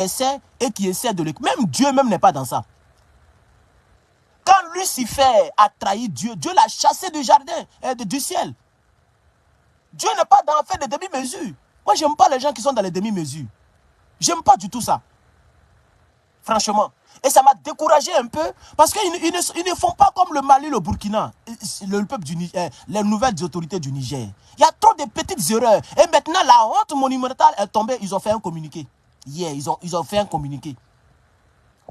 essaie et qui essaie de le... Même Dieu même n'est pas dans ça. Quand Lucifer a trahi Dieu, Dieu l'a chassé du jardin, du ciel. Dieu n'est pas dans faire des demi-mesures. Moi, j'aime pas les gens qui sont dans les demi-mesures. J'aime pas du tout ça. Franchement. Et ça m'a découragé un peu parce qu'ils ne font pas comme le Mali, le Burkina, le peuple du Niger, les nouvelles autorités du Niger. Il y a trop de petites erreurs. Et maintenant, la honte monumentale est tombée. Ils ont fait un communiqué. Hier, ils ont fait un communiqué.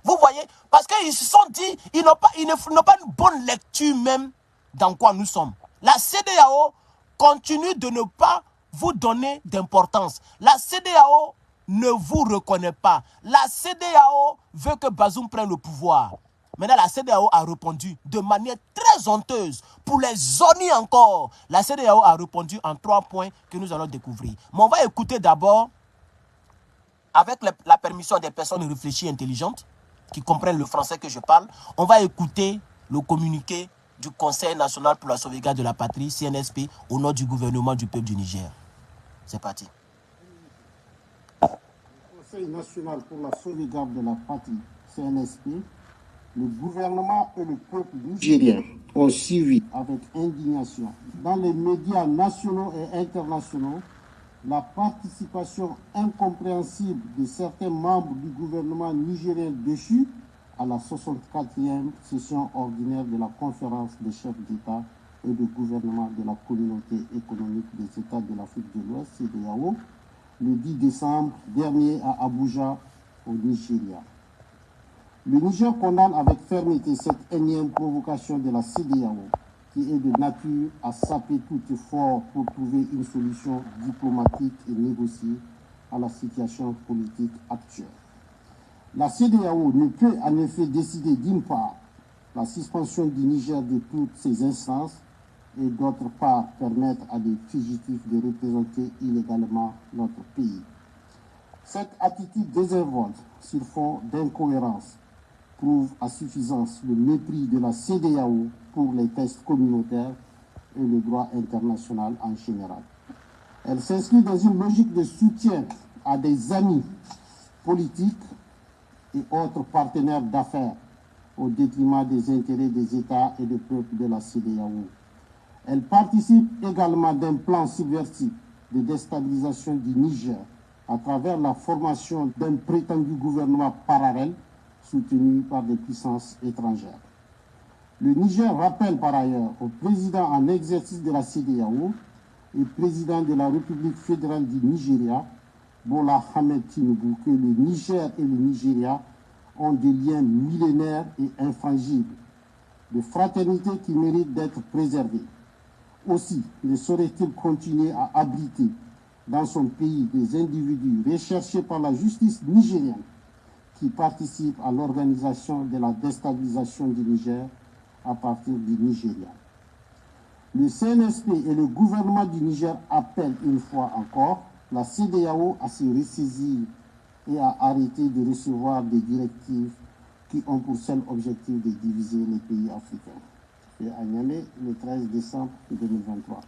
Vous voyez? Parce qu'ils se sont dit, ils n'ont pas une bonne lecture même dans quoi nous sommes. La CEDEAO continue de ne pas vous donner d'importance. La CEDEAO ne vous reconnaît pas. La CEDEAO veut que Bazoum prenne le pouvoir. Maintenant, la CEDEAO a répondu de manière très honteuse. Pour les zones encore, la CEDEAO a répondu en 3 points que nous allons découvrir. Mais on va écouter d'abord, avec la permission des personnes réfléchies, intelligentes, qui comprennent le français que je parle, on va écouter le communiqué du Conseil national pour la sauvegarde de la patrie, CNSP, au nom du gouvernement du peuple du Niger. C'est parti. Conseil national pour la sauvegarde de la patrie, CNSP, le gouvernement et le peuple nigérien ont suivi avec indignation dans les médias nationaux et internationaux la participation incompréhensible de certains membres du gouvernement nigérien déchu à la 64e session ordinaire de la conférence des chefs d'État et de gouvernement de la communauté économique des États de l'Afrique de l'Ouest, CEDEAO, le 10 décembre dernier à Abuja, au Nigeria. Le Niger condamne avec fermeté cette énième provocation de la CEDEAO, qui est de nature à saper tout effort pour trouver une solution diplomatique et négociée à la situation politique actuelle. La CEDEAO ne peut en effet décider d'une part la suspension du Niger de toutes ses instances et d'autre part permettre à des fugitifs de représenter illégalement notre pays. Cette attitude désinvolte sur fond d'incohérence prouve à suffisance le mépris de la CEDEAO pour les textes communautaires et le droit international en général. Elle s'inscrit dans une logique de soutien à des amis politiques et autres partenaires d'affaires au détriment des intérêts des États et des peuples de la CEDEAO. Elle participe également d'un plan subversif de déstabilisation du Niger à travers la formation d'un prétendu gouvernement parallèle soutenu par des puissances étrangères. Le Niger rappelle par ailleurs au président en exercice de la CEDEAO et président de la République fédérale du Nigeria, Bola Ahmed Tinubu, que le Niger et le Nigeria ont des liens millénaires et infrangibles, de fraternité qui méritent d'être préservés. Aussi, ne saurait-il continuer à abriter dans son pays des individus recherchés par la justice nigérienne qui participent à l'organisation de la déstabilisation du Niger à partir du Nigeria. Le CNSP et le gouvernement du Niger appellent une fois encore la CEDEAO à se ressaisir et à arrêter de recevoir des directives qui ont pour seul objectif de diviser les pays africains. C'est à Niamey le 13 décembre 2023.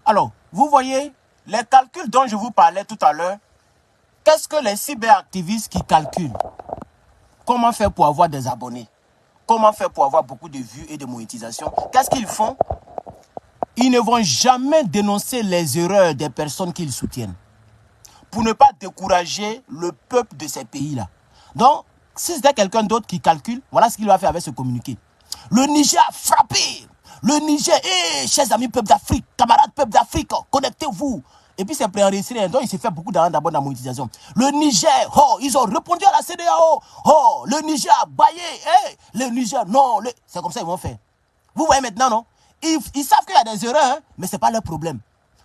Alors, vous voyez, les calculs dont je vous parlais tout à l'heure, qu'est-ce que les cyberactivistes qui calculent? Comment faire pour avoir des abonnés? Comment faire pour avoir beaucoup de vues et de monétisation? Qu'est-ce qu'ils font? Ils ne vont jamais dénoncer les erreurs des personnes qu'ils soutiennent pour ne pas décourager le peuple de ces pays-là. Donc, si c'était quelqu'un d'autre qui calcule, voilà ce qu'il va faire avec ce communiqué. Le Niger a frappé. Le Niger, chers amis peuple d'Afrique, camarades peuple d'Afrique, connectez-vous. Et puis c'est préenregistré, donc il s'est fait beaucoup d'argent d'abord dans la monétisation. Le Niger, ils ont répondu à la CEDEAO. Le Niger a baillé. Le Niger, non. C'est comme ça qu'ils vont faire. Vous voyez maintenant, non? Ils savent qu'il y a des erreurs, hein, mais ce n'est pas leur problème.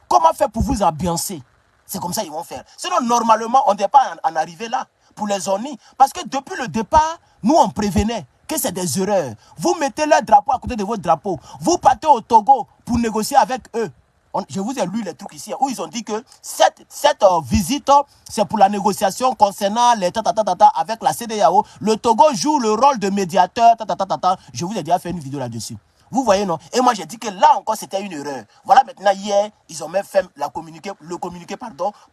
Comment faire pour vous ambiancer? C'est comme ça qu'ils vont faire. Sinon, normalement, on ne devait pas en arriver là pour les ONI. Parce que depuis le départ, nous, on prévenait que c'est des erreurs. Vous mettez leur drapeau à côté de votre drapeau. Vous partez au Togo pour négocier avec eux. Je vous ai lu les trucs ici, où ils ont dit que cette visite, c'est pour la négociation concernant les avec la CEDEAO. Le Togo joue le rôle de médiateur. Je vous ai déjà fait une vidéo là-dessus. Vous voyez, non? Et moi, j'ai dit que là encore, c'était une erreur. Voilà, maintenant, hier, ils ont même fait le communiqué,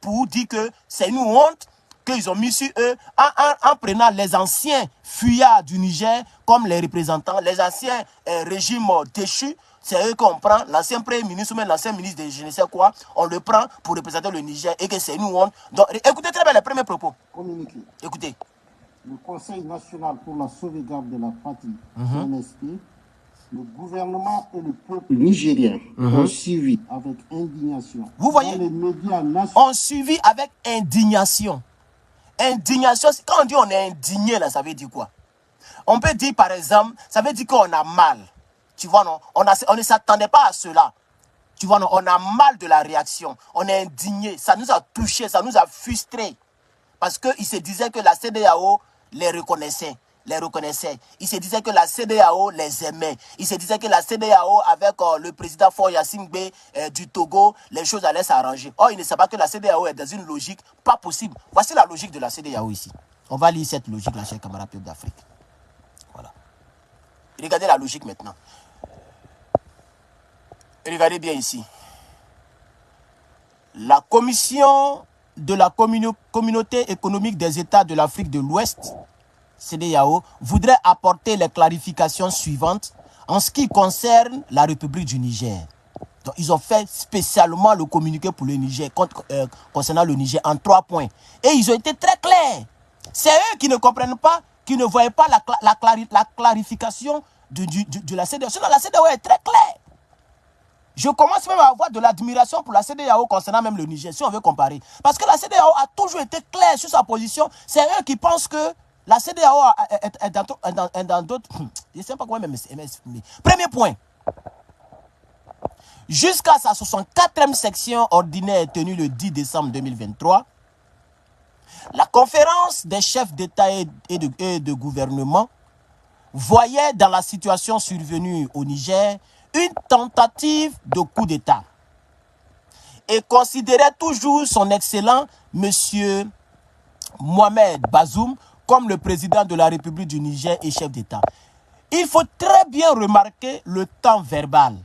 pour dire que c'est une honte qu'ils ont mis sur eux en prenant les anciens fuyards du Niger comme les représentants, les anciens régimes déchus. C'est eux qu'on prend, l'ancien premier ministre ou même l'ancien ministre de je ne sais quoi, on le prend pour représenter le Niger et que c'est nous. Donc, écoutez très bien les premiers propos. Communiqué. Écoutez. Le Conseil national pour la sauvegarde de la patrie, CNSP, le gouvernement et le peuple nigérien ont suivi avec indignation. Vous voyez, les médias nationaux ont suivi avec indignation. Indignation, quand on dit on est indigné, là, ça veut dire quoi? On peut dire, par exemple, ça veut dire qu'on a mal. Tu vois, non? On ne s'attendait pas à cela. Tu vois, non? On a mal de la réaction. On est indigné. Ça nous a touché, ça nous a frustrés. Parce qu'ils se disaient que la CEDEAO les reconnaissait. Ils se disaient que la CEDEAO les aimait. Ils se disaient que la CEDEAO, avec le président Faure Gnassingbé du Togo, les choses allaient s'arranger. Or, ils ne savent pas que la CEDEAO est dans une logique pas possible. Voici la logique de la CEDEAO ici. On va lire cette logique, là, chers camarades peuples d'Afrique. Voilà. Regardez la logique maintenant. Regardez bien ici. La commission de la communauté économique des États de l'Afrique de l'Ouest, CEDEAO, voudrait apporter les clarifications suivantes en ce qui concerne la République du Niger. Donc, ils ont fait spécialement le communiqué pour le Niger, concernant le Niger, en 3 points. Et ils ont été très clairs. C'est eux qui ne comprennent pas, qui ne voyaient pas la clarification de la CEDEAO. Sinon, la CEDEAO est très claire. Je commence même à avoir de l'admiration pour la CEDEAO concernant même le Niger, si on veut comparer. Parce que la CEDEAO a toujours été claire sur sa position. C'est eux qui pensent que la CEDEAO est dans d'autres... Je ne sais pas comment même... Premier point. Jusqu'à sa 64e section ordinaire tenue le 10 décembre 2023, la conférence des chefs d'État et de gouvernement voyait dans la situation survenue au Niger une tentative de coup d'État et considérait toujours son excellent monsieur Mohamed Bazoum comme le président de la République du Niger et chef d'État. Il faut très bien remarquer le temps verbal.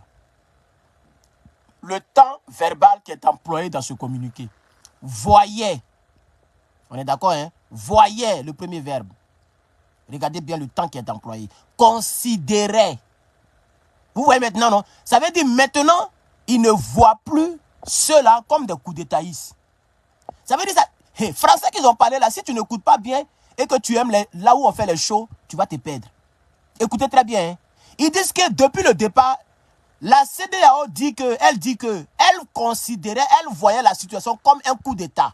Le temps verbal qui est employé dans ce communiqué. Voyait. On est d'accord, hein? Voyait, le premier verbe. Regardez bien le temps qui est employé. Considérait. Vous voyez maintenant, non? Ça veut dire maintenant, ils ne voient plus ceux-là comme des coups d'étaïstes. Ça veut dire ça. Hey, français qu'ils ont parlé là, si tu n'écoutes pas bien et que tu aimes là où on fait les shows, tu vas te perdre. Écoutez très bien. Hein? Ils disent que depuis le départ, la CEDEAO dit que, elle considérait, elle voyait la situation comme un coup d'État.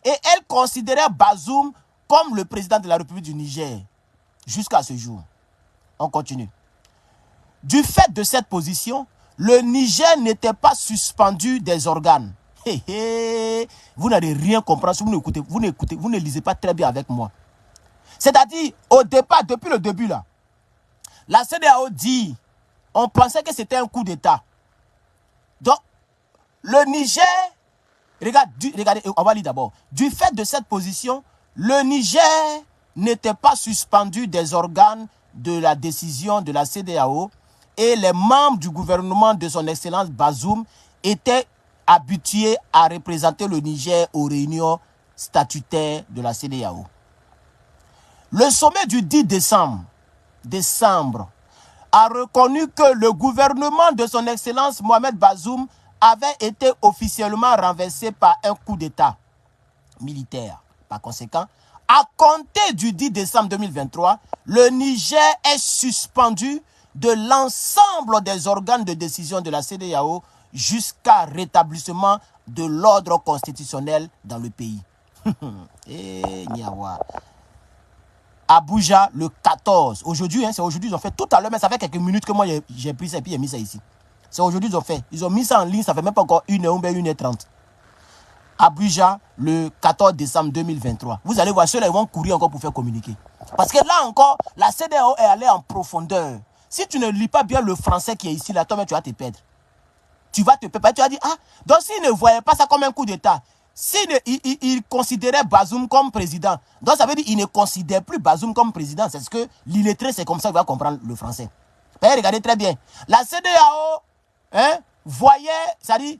Et elle considérait Bazoum comme le président de la République du Niger. Jusqu'à ce jour. On continue. Du fait de cette position, le Niger n'était pas suspendu des organes. Vous n'allez rien comprendre si vous ne lisez pas très bien avec moi. C'est-à-dire, au départ, depuis le début là, la CEDEAO dit, on pensait que c'était un coup d'État. Donc, le Niger, regardez, on va lire d'abord. Du fait de cette position, le Niger n'était pas suspendu des organes de la décision de la CEDEAO et les membres du gouvernement de son excellence Bazoum étaient habitués à représenter le Niger aux réunions statutaires de la CEDEAO. Le sommet du 10 décembre a reconnu que le gouvernement de son excellence Mohamed Bazoum avait été officiellement renversé par un coup d'État militaire. Par conséquent, à compter du 10 décembre 2023, le Niger est suspendu de l'ensemble des organes de décision de la CEDEAO jusqu'à rétablissement de l'ordre constitutionnel dans le pays. Abuja, le 14. Aujourd'hui, hein, c'est aujourd'hui, ils ont fait tout à l'heure, mais ça fait quelques minutes que moi j'ai pris ça et puis j'ai mis ça ici. C'est aujourd'hui, ils ont fait. Ils ont mis ça en ligne, ça fait même pas encore 1h ou 1h30. Abuja, le 14 décembre 2023. Vous allez voir, ceux-là, ils vont courir encore pour faire communiquer. Parce que là encore, la CEDEAO est allée en profondeur. Si tu ne lis pas bien le français qui est ici, là, toi, tu vas te perdre. Tu vas te perdre. Tu vas dire, ah, donc s'ils ne voyaient pas ça comme un coup d'État, s'ils considéraient Bazoum comme président, donc ça veut dire qu'ils ne considèrent plus Bazoum comme président. C'est ce que l'illettré, c'est comme ça qu'il va comprendre le français. Mais regardez très bien. La CEDEAO, hein, voyait, c'est-à-dire,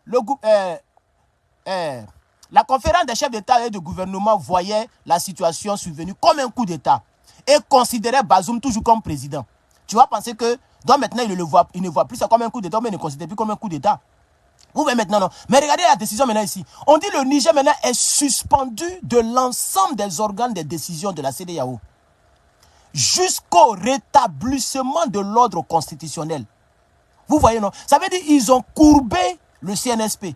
La conférence des chefs d'État et de gouvernement voyait la situation survenue comme un coup d'État et considérait Bazoum toujours comme président. Tu vas penser que, donc maintenant, il ne voit plus ça comme un coup d'État, mais il ne considère plus comme un coup d'État. Vous voyez maintenant, non. Mais regardez la décision maintenant ici. On dit que le Niger maintenant est suspendu de l'ensemble des organes de décision de la CEDEAO jusqu'au rétablissement de l'ordre constitutionnel. Vous voyez, non? Ça veut dire qu'ils ont courbé le CNSP.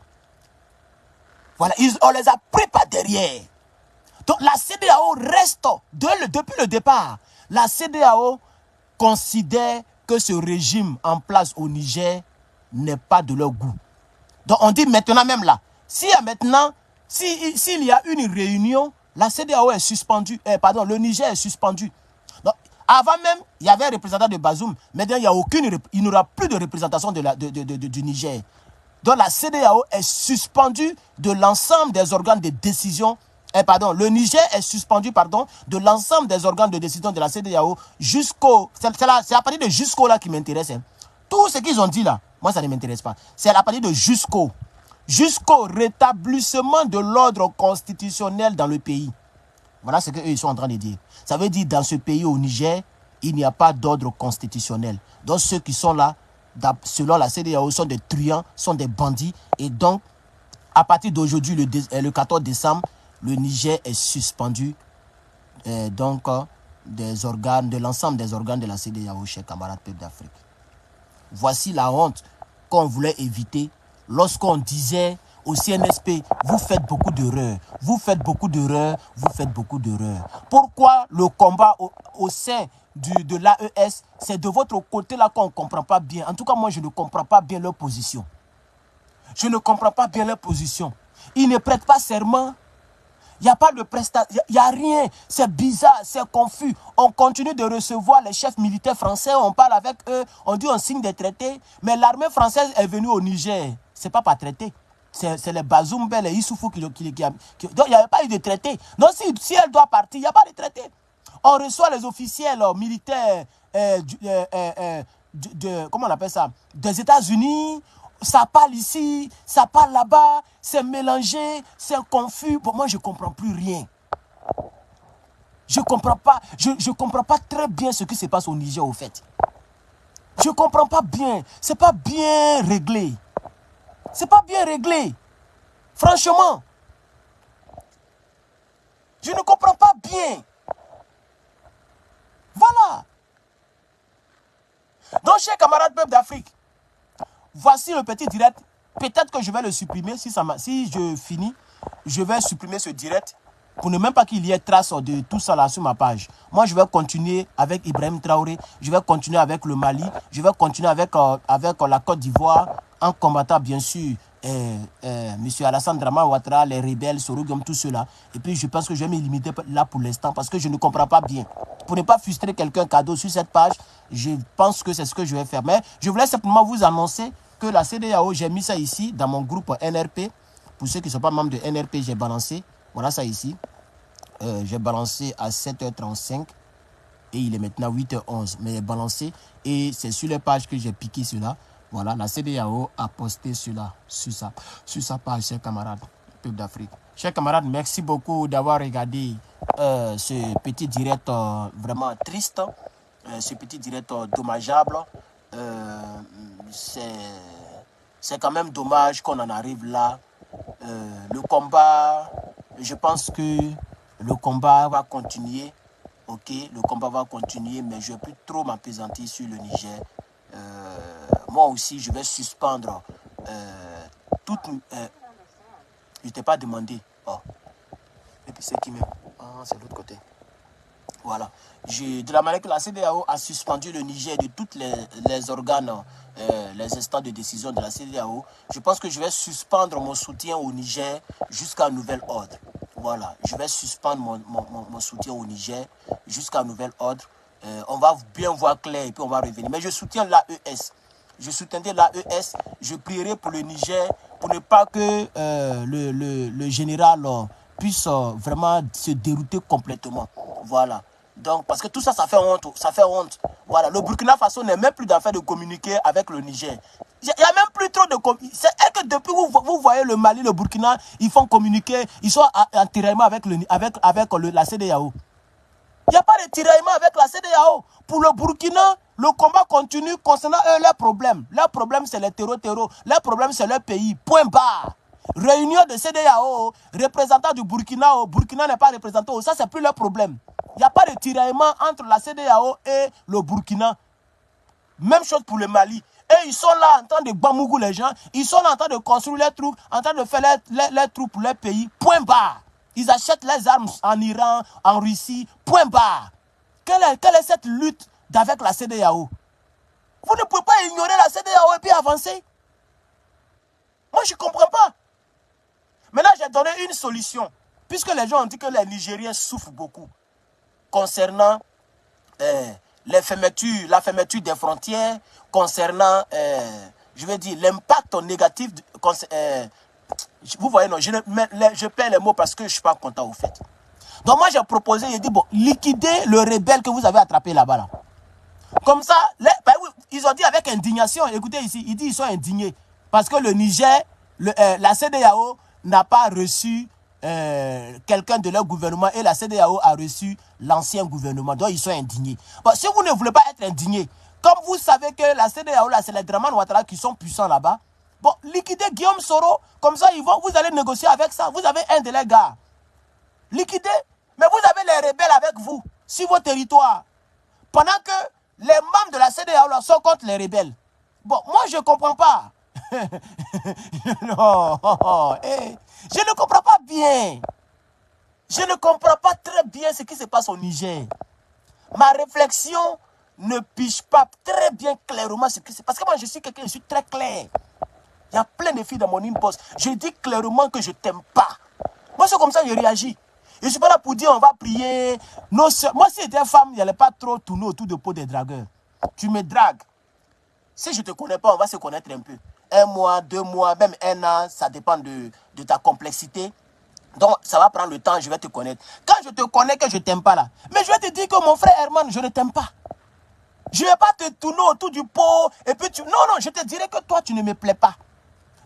Voilà, on les a pris par derrière. Donc la CEDEAO reste, depuis le départ, la CEDEAO considère que ce régime en place au Niger n'est pas de leur goût. Donc on dit maintenant même là, s'il y a une réunion, la CEDEAO est suspendue, le Niger est suspendu. Donc, avant même, il y avait un représentant de Bazoum, maintenant il n'y aura plus de représentation du Niger. Donc la CEDEAO est suspendue de l'ensemble des organes de décision. Le Niger est suspendu de l'ensemble des organes de décision de la CEDEAO jusqu'au... C'est à partir de jusqu'au là qui m'intéresse. Hein. Tout ce qu'ils ont dit là, moi ça ne m'intéresse pas. C'est à partir de jusqu'au rétablissement de l'ordre constitutionnel dans le pays. Voilà ce qu'eux ils sont en train de dire. Ça veut dire dans ce pays au Niger, il n'y a pas d'ordre constitutionnel. Donc ceux qui sont là, selon la CEDEAO, sont des truands, sont des bandits. Et donc, à partir d'aujourd'hui, le 14 décembre, le Niger est suspendu de l'ensemble des organes de la CEDEAO, chers camarades peuple d'Afrique. Voici la honte qu'on voulait éviter lorsqu'on disait au CNSP, vous faites beaucoup d'erreurs, vous faites beaucoup d'erreurs, vous faites beaucoup d'erreurs. Pourquoi le combat au sein de l'AES, c'est de votre côté là qu'on ne comprend pas bien. En tout cas, moi, je ne comprends pas bien leur position. Je ne comprends pas bien leur position. Ils ne prêtent pas serment. Il n'y a pas de prestation, il n'y a rien. C'est bizarre, c'est confus. On continue de recevoir les chefs militaires français, on parle avec eux, on dit on signe des traités. Mais l'armée française est venue au Niger. Ce n'est pas traité. C'est les Bazoum, les Issoufou qui donc il n'y avait pas eu de traité. Donc si elle doit partir, il n'y a pas de traité. On reçoit les officiels militaires comment on appelle ça, des États-Unis. Ça parle ici, ça parle là-bas, c'est mélangé, c'est confus. Bon, moi, je ne comprends plus rien. Je ne comprends pas très bien ce qui se passe au Niger, au fait. Je ne comprends pas bien. Ce n'est pas bien réglé. Ce n'est pas bien réglé. Franchement. Je ne comprends pas bien. Voilà. Donc, chers camarades peuple d'Afrique, voici le petit direct. Peut-être que je vais le supprimer. Si je finis, je vais supprimer ce direct pour ne même pas qu'il y ait trace de tout ça là sur ma page. Moi, je vais continuer avec Ibrahim Traoré. Je vais continuer avec le Mali. Je vais continuer avec la Côte d'Ivoire en combattant bien sûr M. Alassane Draman Ouattara, les rebelles, Sorogum, tout cela. Et puis, je pense que je vais me limiter là pour l'instant parce que je ne comprends pas bien. Pour ne pas frustrer quelqu'un cadeau sur cette page, je pense que c'est ce que je vais faire. Mais je voulais simplement vous annoncer que la CEDEAO, j'ai mis ça ici dans mon groupe NRP. Pour ceux qui ne sont pas membres de NRP, j'ai balancé. Voilà ça ici. J'ai balancé à 7h35 et il est maintenant 8h11. Mais j'ai balancé et c'est sur les pages que j'ai piqué cela. Voilà, la CEDEAO a posté cela sur sa page, chers camarades, peuple d'Afrique. Chers camarades, merci beaucoup d'avoir regardé ce petit direct vraiment triste, ce petit direct dommageable. C'est quand même dommage qu'on en arrive là. Le combat, je pense que le combat va continuer. Ok, le combat va continuer, mais je ne vais plus trop m'appesantir sur le Niger. Moi aussi, je vais suspendre toute... je ne t'ai pas demandé. Oh. Et puis c'est qui même? Ah, c'est de l'autre côté. Voilà. De la manière que la CEDEAO a suspendu le Niger de tous les organes, les instances de décision de la CEDEAO, je pense que je vais suspendre mon soutien au Niger jusqu'à nouvel ordre. Voilà. Je vais suspendre mon soutien au Niger jusqu'à nouvel ordre. On va bien voir clair et puis on va revenir. Mais je soutiens l'AES. Je soutiendrai l'AES. Je prierai pour le Niger pour ne pas que le général puisse vraiment se dérouter complètement. Voilà. Donc, parce que tout ça, ça fait honte. Ça fait honte. Voilà. Le Burkina Faso n'est même plus d'affaire de communiquer avec le Niger. Il n'y a même plus trop de... C'est que depuis vous voyez le Mali, le Burkina, ils font communiquer, ils sont en tiraillement avec la CEDEAO. Il n'y a pas de tiraillement avec la CEDEAO. Pour le Burkina, le combat continue concernant eux, leurs problèmes. Leurs problèmes, c'est les terreaux. Leurs problèmes, c'est leur pays. Point barre. Réunion de CEDEAO, représentant du Burkina, Burkina n'est pas représenté. Ça, c'est plus leur problème. Il n'y a pas de tiraillement entre la CEDEAO et le Burkina. Même chose pour le Mali. Et ils sont là en train de bamougou les gens. Ils sont là en train de construire leurs troupes, en train de faire les troupes pour leur pays. Point barre. Ils achètent les armes en Iran, en Russie. Point barre. Quelle est cette lutte avec la CEDEAO? Vous ne pouvez pas ignorer la CEDEAO et puis avancer. Moi, je ne comprends pas. Maintenant, j'ai donné une solution. Puisque les gens ont dit que les Nigériens souffrent beaucoup concernant la fermeture des frontières, concernant, je veux dire, l'impact négatif. Vous voyez, non, je perds les mots parce que je ne suis pas content au fait. Donc moi, j'ai proposé, j'ai dit, bon, liquidez le rebelle que vous avez attrapé là-bas. Là. Comme ça, ils ont dit avec indignation, écoutez ici, ils disent qu'ils sont indignés. Parce que le Niger, la CEDEAO n'a pas reçu quelqu'un de leur gouvernement et la CEDEAO a reçu l'ancien gouvernement. Donc, ils sont indignés. Bon, si vous ne voulez pas être indignés, comme vous savez que la CEDEAO, là, c'est les Draman Ouattara qui sont puissants là-bas, bon, liquidez Guillaume Soro, comme ça, vous allez négocier avec ça. Vous avez un de leurs gars. Liquidez, mais vous avez les rebelles avec vous, sur vos territoires. Pendant que les membres de la CEDEAO là, sont contre les rebelles. Bon, moi, je ne comprends pas. Non, je ne comprends pas bien. Je ne comprends pas très bien ce qui se passe au Niger. Ma réflexion ne piche pas très bien clairement ce qui se passe. Parce que moi, je suis quelqu'un, je suis très clair. Il y a plein de filles dans mon inbox. Je dis clairement que je ne t'aime pas. Moi, c'est comme ça que je réagis. Je ne suis pas là pour dire on va prier. Non, moi, si j'étais femme, il n'y allait pas trop tourner autour de peau des dragueurs. Tu me dragues. Si je ne te connais pas, on va se connaître un peu. 1 mois, 2 mois, même 1 an, ça dépend de ta complexité. Donc, ça va prendre le temps, je vais te connaître. Quand je te connais que je ne t'aime pas là, mais je vais te dire que mon frère Herman, je ne t'aime pas. Je ne vais pas te tourner autour du pot et puis tu... Non, je te dirai que toi, tu ne me plais pas.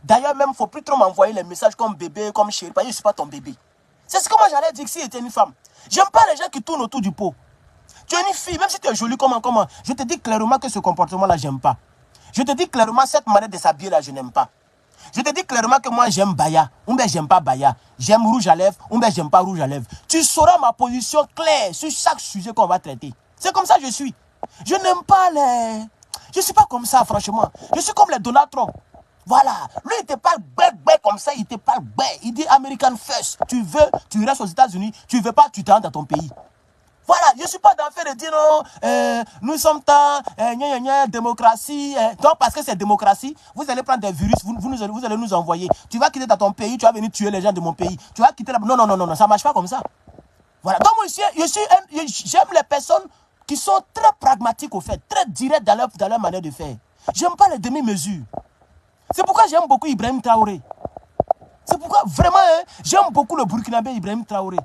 D'ailleurs, même, il ne faut plus trop m'envoyer les messages comme bébé, comme chéri, parce que je ne suis pas ton bébé. C'est ce que moi j'allais dire si j'étais une femme. J'aime pas les gens qui tournent autour du pot. Tu es une fille, même si tu es jolie, comment, je te dis clairement que ce comportement-là, j'aime pas. Je te dis clairement, cette manière de s'habiller là, je n'aime pas. Je te dis clairement que moi, j'aime Baya, ou bien j'aime pas Baya. J'aime rouge à lèvres, ou bien j'aime pas rouge à lèvres. Tu sauras ma position claire sur chaque sujet qu'on va traiter. C'est comme ça que je suis. Je n'aime pas les... Je suis pas comme ça, franchement. Je suis comme les Donald Trump. Voilà. Lui, il te parle bec comme ça, il te parle bec. Il dit American first. Tu veux, tu restes aux États-Unis. Tu veux pas, tu te rentres dans ton pays. Voilà, je ne suis pas dans le fait de dire non, nous sommes dans démocratie. Donc, parce que c'est démocratie, vous allez prendre des virus, vous allez nous envoyer. Tu vas quitter dans ton pays, tu vas venir tuer les gens de mon pays. Tu vas quitter là. Non, ça ne marche pas comme ça. Voilà, donc moi, j'aime les personnes qui sont très pragmatiques au fait, très directes dans leur manière de faire. J'aime pas les demi-mesures. C'est pourquoi j'aime beaucoup Ibrahim Traoré. C'est pourquoi vraiment, j'aime beaucoup le Burkinabé Ibrahim Traoré.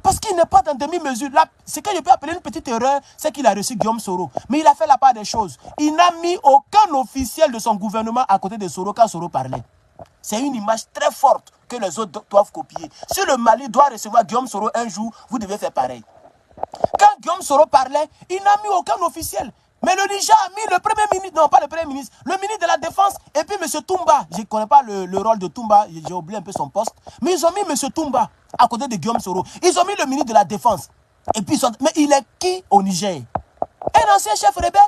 Parce qu'il n'est pas dans demi-mesure. Ce que je peux appeler une petite erreur, c'est qu'il a reçu Guillaume Soro. Mais il a fait la part des choses. Il n'a mis aucun officiel de son gouvernement à côté de Soro quand Soro parlait. C'est une image très forte que les autres doivent copier. Si le Mali doit recevoir Guillaume Soro un jour, vous devez faire pareil. Quand Guillaume Soro parlait, il n'a mis aucun officiel. Mais le Niger a mis le premier ministre, non pas le premier ministre, le ministre de la Défense et puis M. Toumba. Je ne connais pas le rôle de Toumba, j'ai oublié un peu son poste. Mais ils ont mis M. Toumba à côté de Guillaume Soro. Ils ont mis le ministre de la Défense. Et puis mais il est qui au Niger? Un ancien chef rebelle?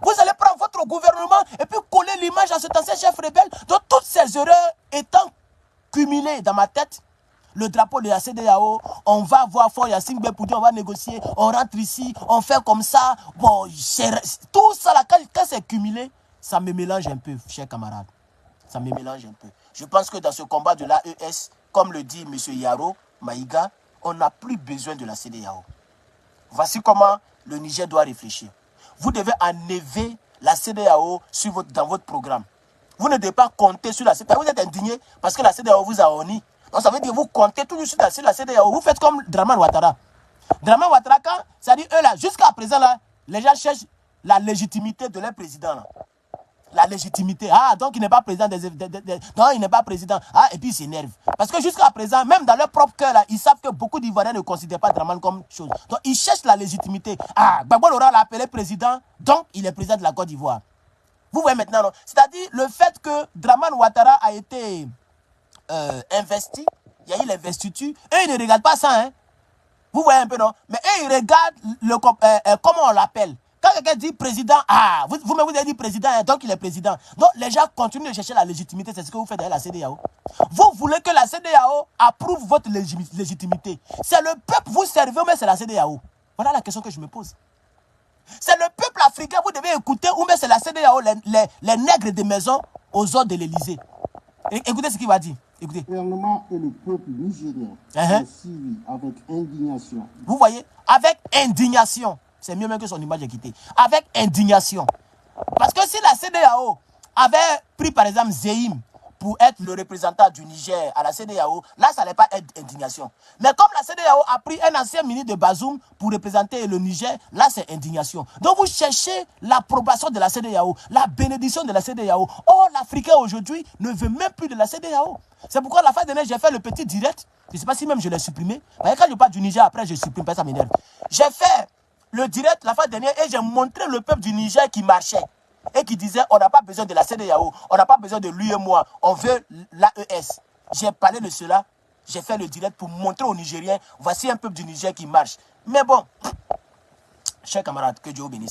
Vous allez prendre votre gouvernement et puis coller l'image à cet ancien chef rebelle. Donc toutes ces erreurs étant cumulées dans ma tête, le drapeau de la CEDEAO, on va voir Fort Yassine pour dire on va négocier, on rentre ici, on fait comme ça. Bon, tout ça là, quand c'est cumulé, ça me mélange un peu, chers camarades. Ça me mélange un peu. Je pense que dans ce combat de l'AES, comme le dit M. Yaro Maïga, on n'a plus besoin de la CEDEAO. Voici comment le Niger doit réfléchir. Vous devez enlever la CEDEAO dans votre programme. Vous ne devez pas compter sur la CEDEAO. Vous êtes indigné parce que la CEDEAO vous a honni. Donc ça veut dire que vous comptez toujours sur la CEDEAO. Vous faites comme Draman Ouattara. Draman Ouattara, ça dit eux là, jusqu'à présent là, les gens cherchent la légitimité de leur président là. la légitimité. Ah, donc il n'est pas président non, il n'est pas président. Ah, et puis il s'énerve. Parce que jusqu'à présent, même dans leur propre cœur, là, ils savent que beaucoup d'Ivoiriens ne considèrent pas Dramane comme chose. Donc ils cherchent la légitimité. Ah, Gbagbo Laurent l'a appelé président, donc il est président de la Côte d'Ivoire. Vous voyez maintenant, non? C'est-à-dire le fait que Dramane Ouattara a été investi, il y a eu l'investiture, eux ils ne regardent pas ça, hein. Vous voyez un peu, non? Mais eux, ils regardent comment on l'appelle. Quand quelqu'un dit président, ah, vous-même vous avez dit président, hein, donc il est président. Donc les gens continuent de chercher la légitimité, c'est ce que vous faites dans la CEDEAO. Vous voulez que la CEDEAO approuve votre légitimité. C'est le peuple, vous servez, mais c'est la CEDEAO. Voilà la question que je me pose. C'est le peuple africain, vous devez écouter, ou mais c'est la CEDEAO, les nègres de maison aux ordres de l'Élysée. Écoutez ce qu'il va dire. Écoutez. Le gouvernement et le peuple nigérien ont suivi avec indignation. Vous voyez, avec indignation. C'est mieux même que son image est quittée. Avec indignation. Parce que si la CEDEAO avait pris par exemple Zéhim pour être le représentant du Niger à la CEDEAO, là ça n'allait pas être indignation. Mais comme la CEDEAO a pris un ancien ministre de Bazoum pour représenter le Niger, là c'est indignation. Donc vous cherchez l'approbation de la CEDEAO, la bénédiction de la CEDEAO. Or l'Africain aujourd'hui ne veut même plus de la CEDEAO. C'est pourquoi la fin dernière j'ai fait le petit direct. Je ne sais pas si même je l'ai supprimé. Mais quand je parle du Niger après je supprime, pas ça m'énerve. J'ai fait le direct la fois dernière et j'ai montré le peuple du Niger qui marchait et qui disait on n'a pas besoin de la CEDEAO, on n'a pas besoin de l'UEMOA, on veut l'AES. J'ai parlé de cela, j'ai fait le direct pour montrer aux Nigériens, voici un peuple du Niger qui marche. Mais bon, chers camarades, que Dieu vous bénisse.